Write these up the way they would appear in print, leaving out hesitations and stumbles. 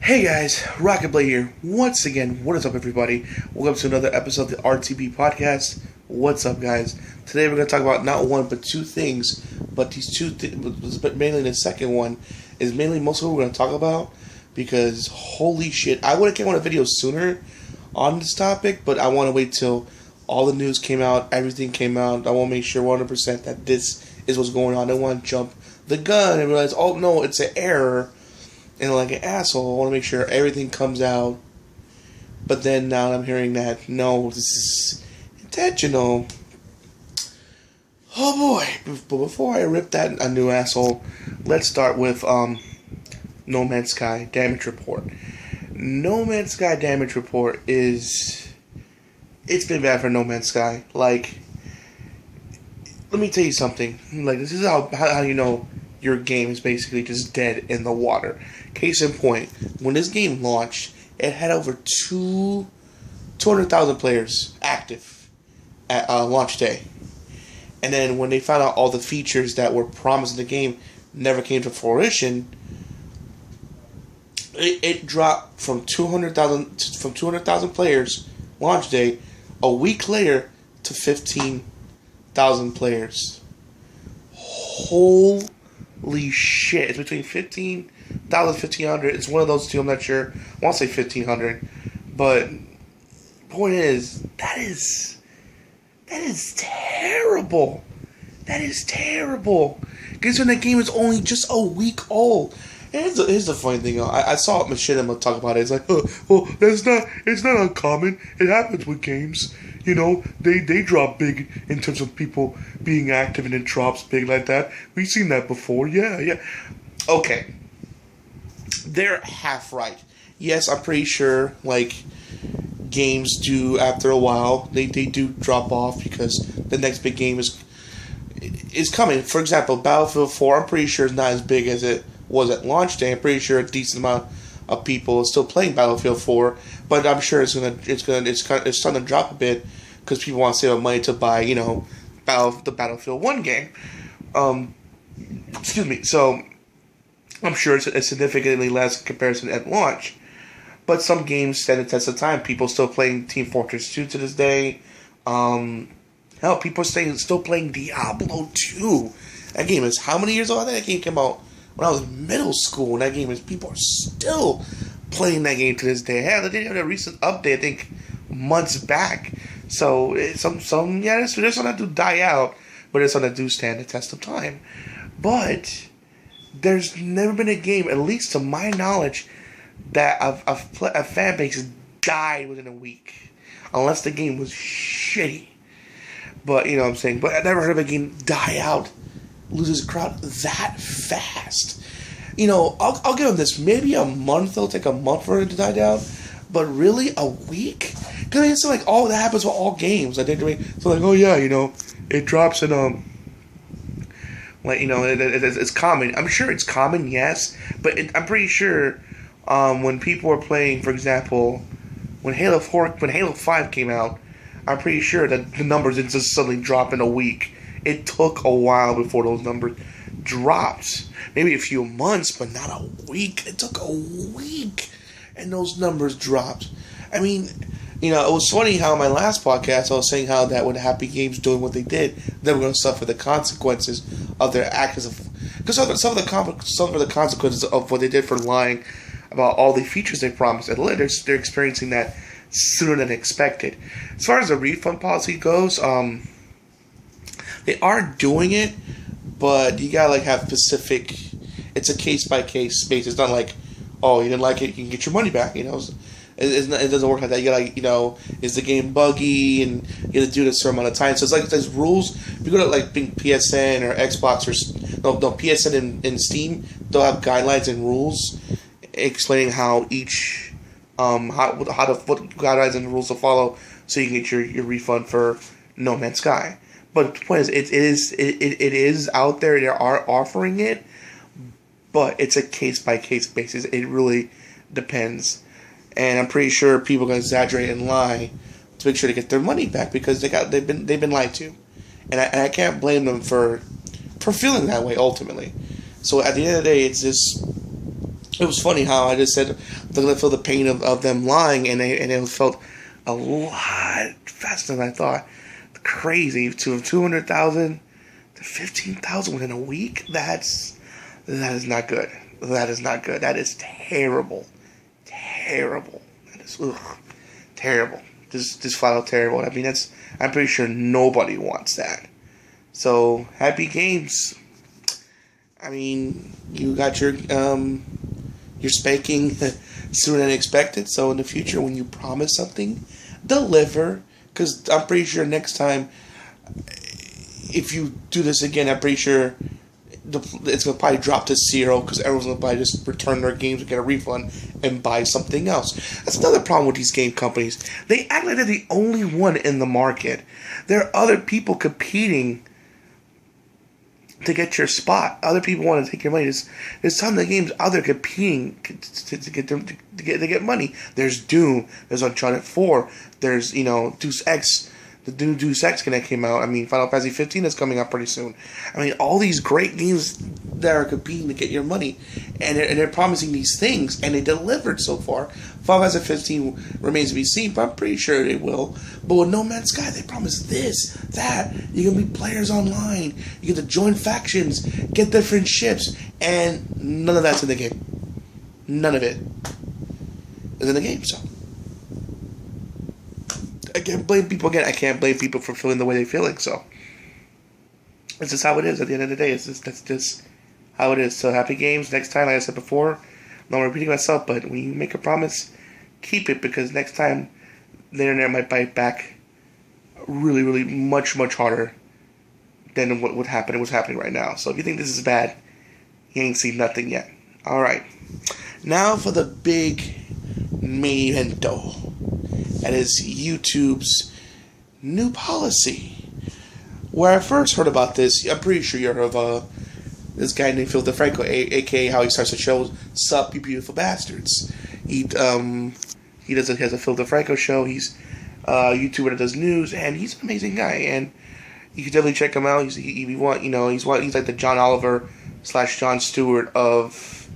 Hey guys, RockingTheBlade here. Once again, what is up everybody? Welcome to another episode of the RTB podcast. What's up guys? Today we're going to talk about not one but two things, but these two things, but mainly the second one is mainly most of what we're going to talk about because holy shit, I would have came on a video sooner on this topic, but I want to wait till all the news came out, everything came out. I want to make sure 100% that this is what's going on. I don't want to jump the gun and realize, oh no, it's an error. And like an asshole, I want to make sure everything comes out. But then now I'm hearing that, no, this is intentional. Oh boy. But before I rip that a new asshole, let's start with No Man's Sky Damage Report. No Man's Sky Damage Report it's been bad for No Man's Sky. Like, let me tell you something. Like, this is how you know your game is basically just dead in the water. Case in point, when this game launched, it had over 200,000 players active at launch day. And then when they found out all the features that were promised in the game never came to fruition, it dropped from 200,000 players launch day a week later to 15,000 players. Holy shit. It's between 15,000 and 1,500. It's one of those two. I'm not sure. I want to say 1,500. But point is, that is terrible. That is terrible. Because when that game is only just a week old. And here's the funny thing. I saw Machinima talk about it. It's like, it's not uncommon. It happens with games. You know, they drop big in terms of people being active, and it drops big like that. We've seen that before. Yeah. Okay. They're half right. Yes, I'm pretty sure, like, games do, after a while, they do drop off because the next big game is coming. For example, Battlefield 4, I'm pretty sure is not as big as it was at launch day. I'm pretty sure a decent amount of people are still playing Battlefield 4, but I'm sure it's starting to drop a bit because people want to save up money to buy, you know, the Battlefield 1 game. Excuse me. So I'm sure it's significantly less in comparison at launch. But some games stand the test of time. People still playing Team Fortress 2 to this day. Hell, people are still playing Diablo 2. That game is how many years old? I think that game came out when I was in middle school. And that game is, people are still playing that game to this day. Hell, they did have a recent update, I think, months back. So, there's some that do die out, but there's some that do stand the test of time. But there's never been a game, at least to my knowledge, that a fan base died within a week. Unless the game was shitty. But, you know what I'm saying? But I never heard of a game die out, loses a crowd that fast. You know, I'll give them this. Maybe a month. It'll take a month for it to die down. But really, a week? Because it's like, oh, that happens with all games. I think so. Like, oh yeah, you know, it drops in like, you know, it's common. I'm sure it's common, yes. But I'm pretty sure when people are playing, for example, when Halo 5 came out, I'm pretty sure that the numbers didn't just suddenly drop in a week. It took a while before those numbers dropped. Maybe a few months, but not a week. It took a week, and those numbers dropped. I mean, you know, it was funny how in my last podcast I was saying how that when Happy Games doing what they did, they were going to suffer the consequences of their actions. Because some of the consequences of what they did for lying about all the features they promised, and they're experiencing that sooner than expected. As far as the refund policy goes, they are doing it, but you gotta like have specific. It's a case by case basis. It's not like, oh, you didn't like it, you can get your money back. You know, it doesn't work like that. You gotta, you know, is the game buggy, and you gotta do this for a certain amount of time. So it's like there's rules. If you go to like PSN or Xbox or PSN and Steam, they'll have guidelines and rules explaining how each what guidelines and rules to follow, so you can get your refund for No Man's Sky. But the point is, it is out there. They are offering it, but it's a case by case basis. It really depends, and I'm pretty sure people are gonna exaggerate and lie to make sure to get their money back because they've been lied to, and I can't blame them for feeling that way ultimately. So at the end of the day, it's It was funny how I just said I feel the pain of them lying, and it felt a lot faster than I thought. Crazy, to 200,000 to 15,000 within a week. That is not good. That is not good. That is terrible. Terrible. That is terrible. Just flat out terrible. I mean, I'm pretty sure nobody wants that. So happy games. I mean, you got your spanking sooner than expected. So in the future, when you promise something, deliver. Because I'm pretty sure next time, if you do this again, I'm pretty sure it's going to probably drop to 0 because everyone's going to probably just return their games and get a refund and buy something else. That's another problem with these game companies. They act like they're the only one in the market. There are other people competing to get your spot. Other people want to take your money. There's tons of games out there competing to get money. There's Doom. There's Uncharted 4. There's Deus Ex. The new Deus Ex that came out. I mean, Final Fantasy 15 is coming out pretty soon. I mean, all these great games that are competing to get your money, and they're promising these things, and they delivered so far. Final Fantasy 15 remains to be seen, but I'm pretty sure they will. But with No Man's Sky, they promised this, that. You can meet players online. You get to join factions, get different ships, and none of that's in the game. None of it is in the game, so. I can't blame people again. I can't blame people for feeling the way they're feeling. So it's just how it is. At the end of the day, that's just how it is. So happy games next time. Like I said before, I'm not repeating myself, but when you make a promise, keep it, because next time the internet might bite back really, really much harder than what would happen. It was happening right now. So if you think this is bad, you ain't seen nothing yet. All right, now for the big main evento. That is YouTube's new policy. Where I first heard about this, I'm pretty sure you heard of this guy named Phil DeFranco, aka how he starts the show, Sup You Beautiful Bastards. He has a Phil DeFranco show. He's a YouTuber that does news, and he's an amazing guy. And you can definitely check him out. He's like the John Oliver / Jon Stewart of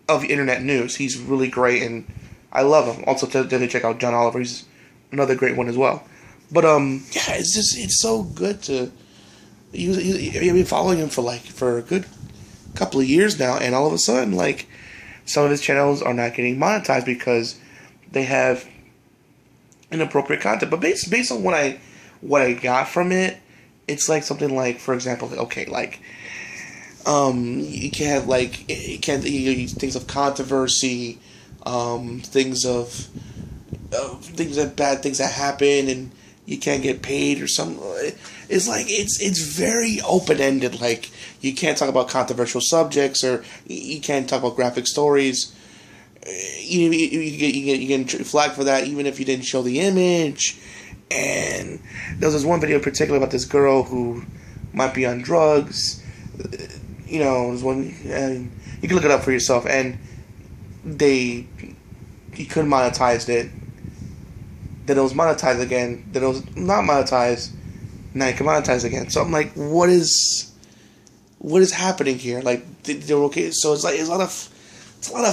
internet news. He's really great, and I love him. Also, definitely check out John Oliver. He's another great one as well. But yeah, it's so good to. I've been following him for a good couple of years now, and all of a sudden, some of his channels are not getting monetized because they have inappropriate content. But based on what I got from it, it's like something like, for example, you can't things of controversy. Things of bad things that happen, and you can't get paid or something. It's very open ended. Like, you can't talk about controversial subjects, or you can't talk about graphic stories. You get flagged for that even if you didn't show the image. And there was this one video in particular about this girl who might be on drugs. There's one, and you can look it up for yourself. And he couldn't monetize it. Then it was monetized again. Then it was not monetized. Now you can monetize again. So I'm like, what is happening here? Like, they're okay. So it's a lot of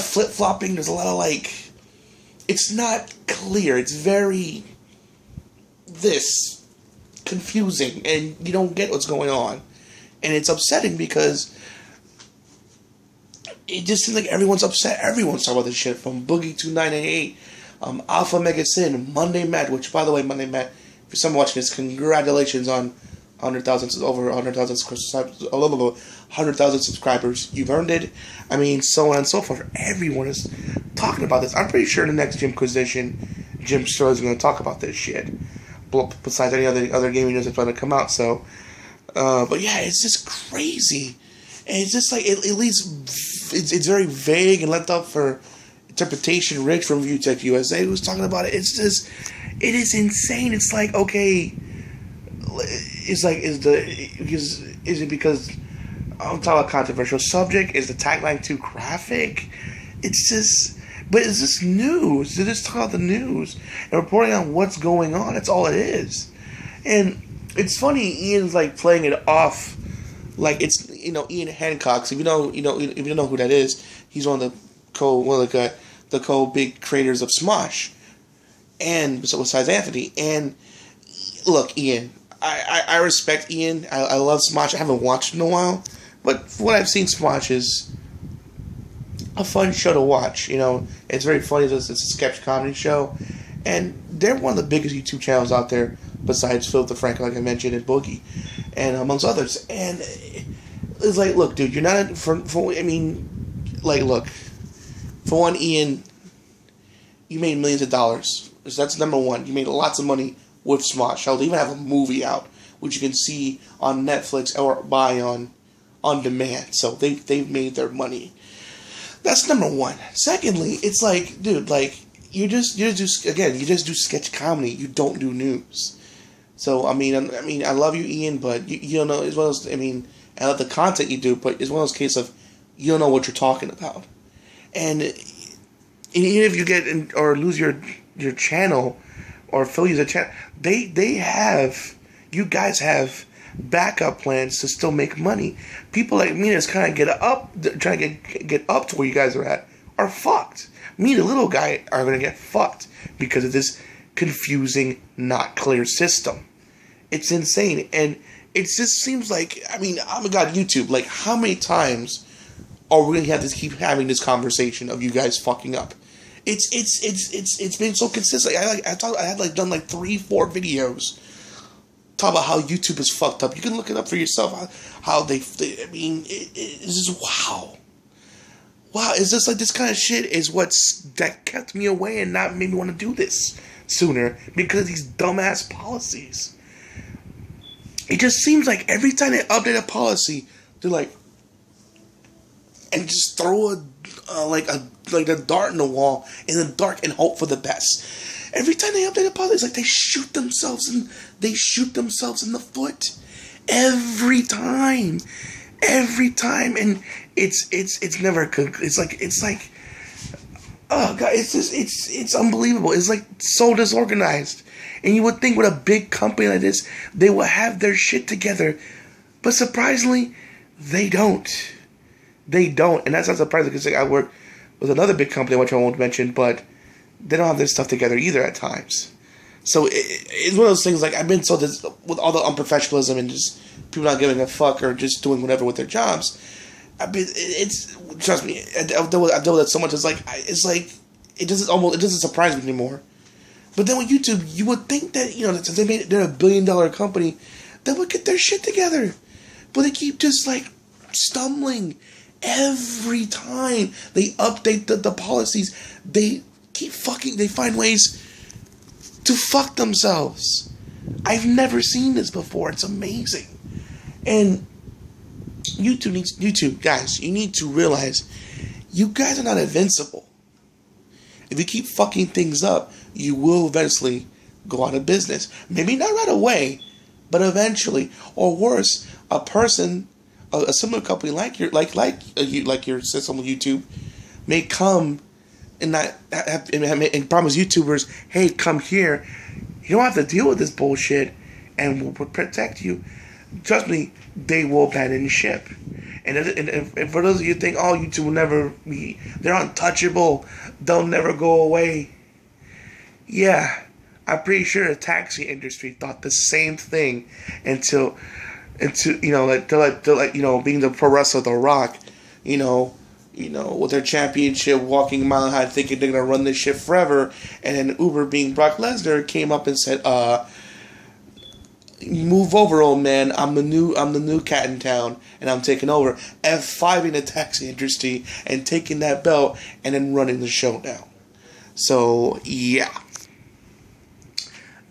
flip flopping. There's a lot of it's not clear. It's very confusing, and you don't get what's going on, and it's upsetting because it just seems like everyone's upset. Everyone's talking about this shit, from Boogie2988, Alpha Mega Sin, Monday Matt, which, by the way, Monday Matt, for someone watching this, congratulations on 100,000 subscribers. You've earned it. I mean, so on and so forth. Everyone is talking about this. I'm pretty sure the next Jimquisition, Jim Sterling is going to talk about this shit. Besides any other gaming news that's going to come out. So, but yeah, it's just crazy. And it's just like, it leads, it's very vague and left up for interpretation. Rich from ViewTech USA was talking about it. It's just, it is insane. It's like, okay, it's like, is it because I'm talking about controversial subject? Is the tagline too graphic? It's just, but it's just news. They're just talking about the news and reporting on what's going on. That's all it is. And it's funny, Ian's playing it off like it's, Ian Hancock. So if you don't know who that is, he's one of the the co big creators of Smosh, and besides Anthony. And look, Ian, I respect Ian. I love Smosh. I haven't watched it in a while, but from what I've seen, Smosh is a fun show to watch. You know, it's very funny. It's a sketch comedy show, and they're one of the biggest YouTube channels out there besides Phil the Frank, like I mentioned, and Boogie, and amongst others. And it's like, look, dude, you're not look, for one, Ian, you made millions of dollars. So that's number one. You made lots of money with Smosh. Hell, they even have a movie out, which you can see on Netflix or buy on demand. So they've made their money. That's number one. Secondly, it's like, dude, like you just do sketch comedy. You don't do news. So I mean, I love you, Ian, but you don't know as well as I love the content you do, but it's one of those cases of you don't know what you're talking about. And even if you get or lose your channel or Phil use a channel, you guys have backup plans to still make money. People like me that's kind of trying to get up to where you guys are at are fucked. Me, the little guy, are going to get fucked because of this confusing, not clear system. It's insane, and it just seems like, oh my god, YouTube, like, how many times are we going to have to keep having this conversation of you guys fucking up? It's been so consistent. I had done 3-4 videos talk about how YouTube is fucked up. You can look it up for yourself. How it's just wow. It's just like this kind of shit is that kept me away and not made me want to do this sooner because of these dumbass policies. It just seems like every time they update a policy, they're like, and just throw a dart in the wall in the dark and hope for the best. Every time they update a policy, it's like they shoot themselves in the foot. Every time, and it's never good. It's like oh god, it's unbelievable. It's like so disorganized. And you would think with a big company like this, they would have their shit together. But surprisingly, they don't. And that's not surprising because I work with another big company, which I won't mention, but they don't have their stuff together either at times. So it's one of those things, like, I've been told this with all the unprofessionalism and just people not giving a fuck or just doing whatever with their jobs. Trust me, I've dealt with that so much. It doesn't surprise me anymore. But then with YouTube, you would think that, since they're a $1 billion company, they would get their shit together. But they keep just stumbling every time they update the policies. They find ways to fuck themselves. I've never seen this before. It's amazing. And YouTube, guys, you need to realize you guys are not invincible. If you keep fucking things up, you will eventually go out of business. Maybe not right away, but eventually. Or worse, a similar company like your system with YouTube may come and promise YouTubers, hey, come here. You don't have to deal with this bullshit, and we'll protect you. Trust me, they will abandon ship. And for those of you who think, oh, YouTube will never be, they're untouchable, they'll never go away. Yeah, I'm pretty sure the taxi industry thought the same thing until being the pro wrestler The Rock, with their championship walking mile high, thinking they're gonna run this shit forever, and then Uber, being Brock Lesnar, came up and said, move over, old man. I'm the new cat in town, and I'm taking over. F5ing the taxi industry and taking that belt and then running the show now. So yeah,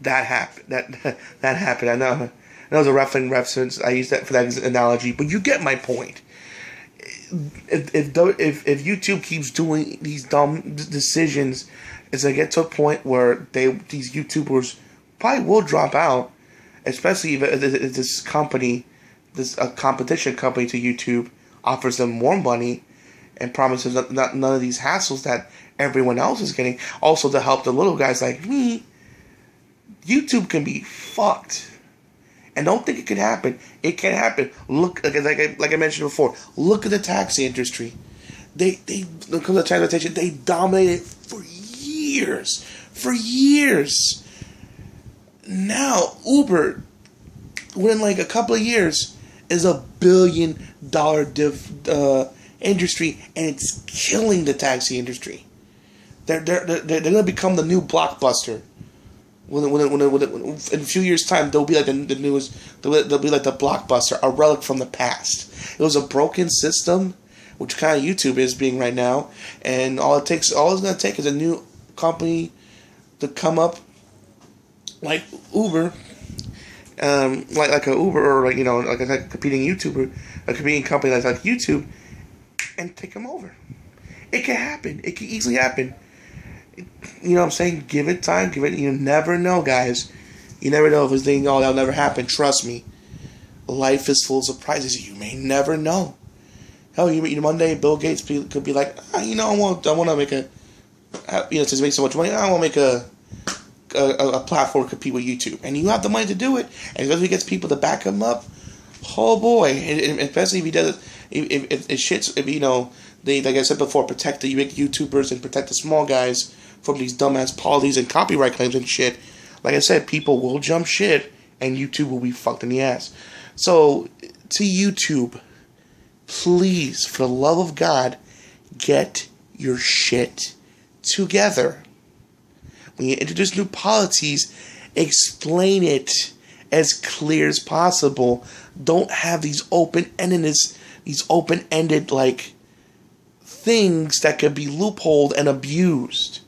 that happened. That happened. I know it was a reference. I used that for that analogy, but you get my point. If YouTube keeps doing these dumb decisions, it's gonna get to a point where these YouTubers probably will drop out. Especially if this company, a competition company to YouTube, offers them more money and promises none of these hassles that everyone else is getting. Also to help the little guys like me, YouTube can be fucked. And don't think it can happen. It can happen. Look, like I mentioned before, look at the taxi industry. when it comes to transportation, they dominated for years. For years. Now, Uber, within like a couple of years, is $1 billion industry, and it's killing the taxi industry. They're gonna become the new Blockbuster. When in a few years' time, they'll be like the newest. They'll be like the Blockbuster, a relic from the past. It was a broken system, which kind of YouTube is being right now, and all it's gonna take is a new company to come up, like Uber, like a Uber, or like a competing YouTuber, a competing company that's like YouTube, and take them over. It can happen. It can easily happen. You know what I'm saying? Give it time. You never know, guys. You never know if this thing, that'll never happen. Trust me. Life is full of surprises. You may never know. Hell, one day Bill Gates could be like, I want to make to make so much money, I want to make a platform to compete with YouTube. And you have the money to do it. And if he gets people to back him up, oh boy. And especially if he does it, like I said before, protect the big YouTubers and protect the small guys from these dumbass policies and copyright claims and shit. Like I said, people will jump shit, and YouTube will be fucked in the ass. So, to YouTube, please, for the love of God, get your shit together. When you introduce new policies, explain it as clear as possible. Don't have these open-ended, like, things that could be loopholed and abused,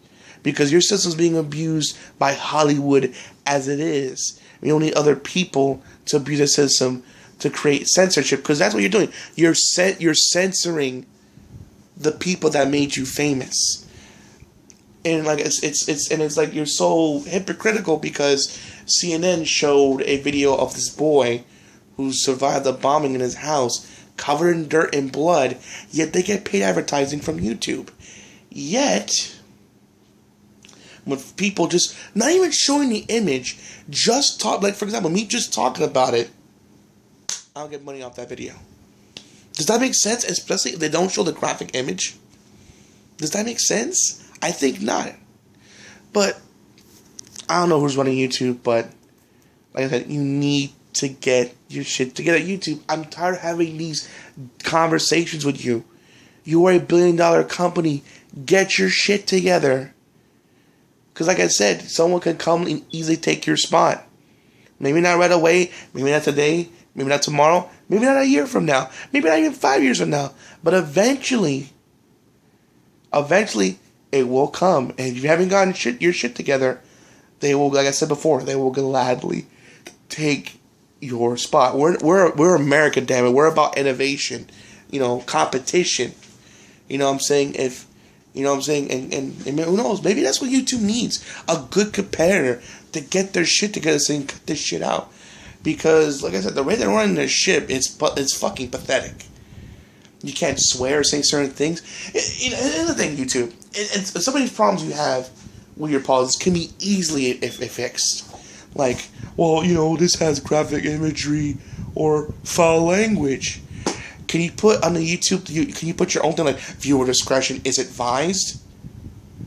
because your system's being abused by Hollywood as it is. We don't need other people to abuse the system to create censorship, because that's what you're doing. You're censoring the people that made you famous, and like it's like you're so hypocritical, because CNN showed a video of this boy who survived the bombing in his house, covered in dirt and blood, yet they get paid advertising from YouTube. Yet, with people just not even showing the image, just talk, like for example, me just talking about it, I don't get money off that video. Does that make sense? Especially if they don't show the graphic image. Does that make sense? I think not. But I don't know who's running YouTube, but like I said, you need to get your shit together. YouTube, I'm tired of having these conversations with you. You are a $1 billion company. Get your shit together. Because like I said, someone can come and easily take your spot. Maybe not right away. Maybe not today. Maybe not tomorrow. Maybe not a year from now. Maybe not even 5 years from now. But eventually, it will come. And if you haven't gotten your shit together, they will, like I said before, they will gladly take your spot. We're America, damn it. We're about innovation, competition. You know what I'm saying? And who knows? Maybe that's what YouTube needs. A good competitor to get their shit together and cut this shit out. Because, like I said, the way they're running their ship, it's fucking pathetic. You can't swear or say certain things. Here's the thing, YouTube. Some of these problems you have with your policies can be easily fixed. Like, well, this has graphic imagery or foul language. Can you put on the YouTube, can you put your own thing like viewer discretion is advised?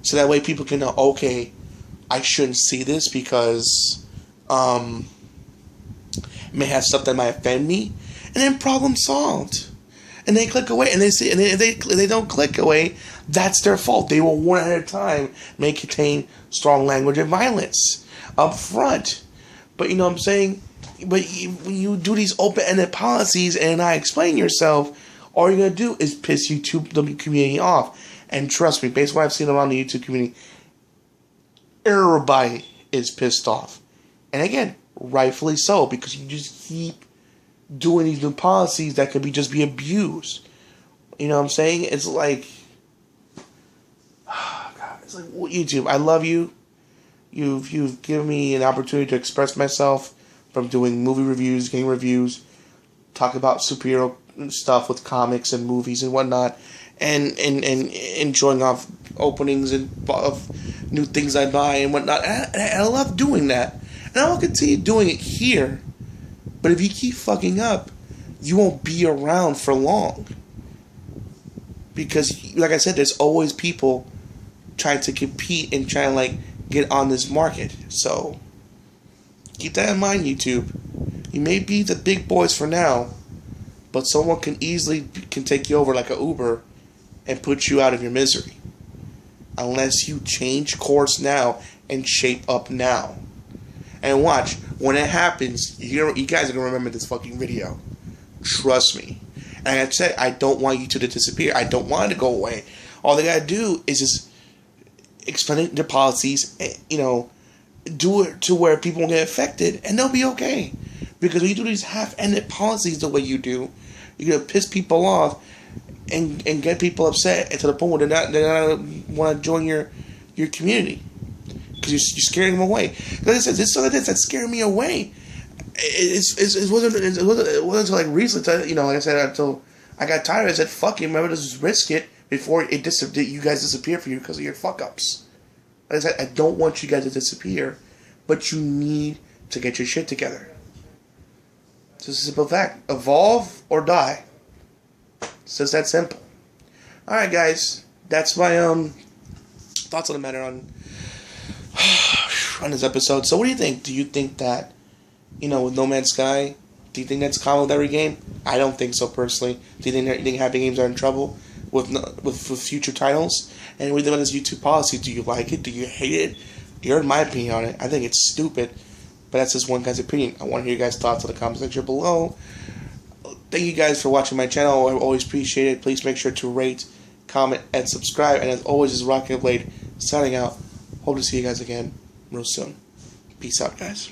So that way people can know, okay, I shouldn't see this because it may have stuff that might offend me. And then problem solved. And they click away, and they see, and if they don't click away, that's their fault. They will warn ahead of time, may contain strong language and violence up front. But you know what I'm saying? But when you do these open-ended policies and not explain yourself, all you're going to do is piss YouTube, the community off. And trust me, based on what I've seen around the YouTube community, everybody is pissed off. And again, rightfully so, because you just keep doing these new policies that could just be abused. You know what I'm saying? It's like, God, it's like, YouTube, I love you. You've given me an opportunity to express myself from doing movie reviews, game reviews, talk about superhero stuff with comics and movies and whatnot, and enjoying off openings and of new things I buy and whatnot. And I love doing that. And I will continue doing it here. But if you keep fucking up, you won't be around for long. Because, like I said, there's always people trying to compete and trying to, like, get on this market. So, keep that in mind, YouTube. You may be the big boys for now, but someone can take you over like a Uber and put you out of your misery. Unless you change course now and shape up now. And watch, when it happens, you guys are going to remember this fucking video. Trust me. And like I said, I don't want YouTube to disappear. I don't want it to go away. All they got to do is just explain their policies, you know, do it to where people won't get affected, and they'll be okay. Because when you do these half-ended policies the way you do, you're going to piss people off and get people upset, and to the point where they're not want to join your community. Because you're scaring them away. Like I said, this stuff that's scaring me away. It wasn't until like recently, you know, like I said, until I got tired, I said, fuck it, remember, just risk it before you guys disappear for you because of your fuck-ups. Like I said, I don't want you guys to disappear, but you need to get your shit together. It's a simple fact. Evolve or die. It's just that simple. Alright, guys. That's my thoughts on the matter on this episode. So what do you think? Do you think that, you know, with No Man's Sky, do you think that's common with every game? I don't think so, personally. Do you think happy games are in trouble with future titles? And what do you think about this YouTube policy? Do you like it? Do you hate it? You heard my opinion on it. I think it's stupid. But that's just one guy's opinion. I want to hear your guys' thoughts in the comment section below. Thank you guys for watching my channel. I always appreciate it. Please make sure to rate, comment, and subscribe. And as always, this is RockingTheBlade signing out. Hope to see you guys again real soon. Peace out, guys.